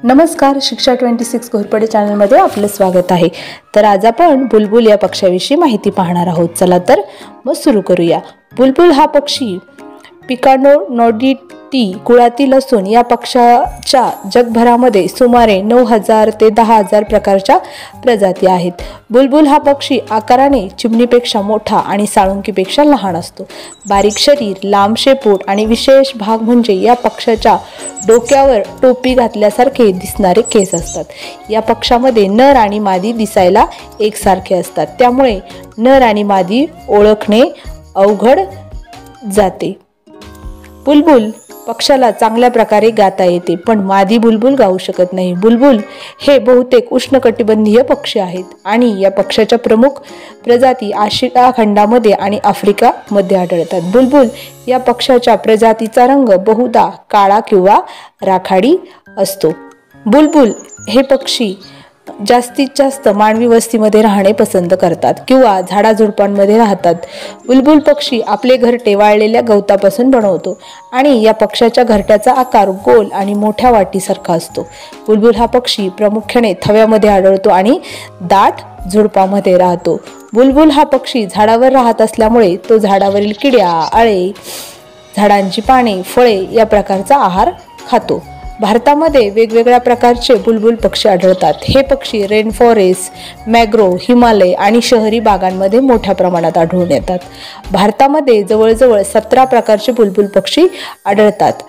नमस्कार, शिक्षा 26 घोरपडे चॅनलमध्ये आपलं स्वागत आहे। तर आज आपण बुलबुल या पक्षाविषयी माहिती पाहणार आहोत। चला तर मग सुरू करूया। बुलबुल हा पक्षी पिकानोडिटी कुळातील असून या पक्षाच्या जगभरामध्ये सुमारे 9000 ते 10000 प्रकारच्या प्रजाती आहेत। बुलबुल हा पक्षी आकाराने चिमणीपेक्षा मोठा आणि साळुंकीपेक्षा लहान असतो। बारीक शरीर, लांब शेपूट आणि विशेष भाग म्हणजे या पक्षाच्या डोक्यावर टोपी घातल्यासारखे दिसणारे केस असतात। या पक्षामध्ये नर आणि मादी दिसायला एकसारखे असतात, त्यामुळे नर आणि मादी ओळखणे अवघड जाते। बुलबुल पक्षाला चांगल्या प्रकारे गाता येते, पण मादी बुलबुल गाऊ शकत नाही। बुलबुल हे बहुतेक उष्णकटिबंधीय पक्षी आहेत आणि या पक्षाच्या प्रमुख प्रजाती आशिया खंडामध्ये आणि आफ्रिका मध्ये आढळतात। बुलबुल या पक्षाच्या प्रजातीचा रंग बहुधा काळा किंवा राखाडी असतो। बुलबुल हे पक्षी जास्तीत जास्त मानवी वस्तीमध्ये राहणे पसंत करतात किंवा झाडाझुडपांमध्ये राहतात। बुलबुल पक्षी आपले घरटे वाळलेल्या गवतापासून बनवतो आणि या पक्षाच्या घरट्याचा आकार गोल आणि मोठ्या वाटीसारखा असतो। बुलबुल हा पक्षी प्रामुख्याने थव्यामध्ये आढळतो आणि दाट झुडपामध्ये राहतो। बुलबुल हा पक्षी झाडावर राहत असल्यामुळे तो झाडावरील किड्या, आळे, झाडांची पाने, फळे या प्रकारचा आहार खातो। भारतामध्ये वेगवेगळ्या प्रकारचे बुलबुल पक्षी आढळतात। हे पक्षी रेन फॉरेस्ट, मॅंग्रोव्ह, हिमालय आणि शहरी भागांमध्ये मोठ्या प्रमाणात आढळून येतात। भारतामध्ये जवळजवळ 17 प्रकारचे बुलबुल पक्षी आढळतात।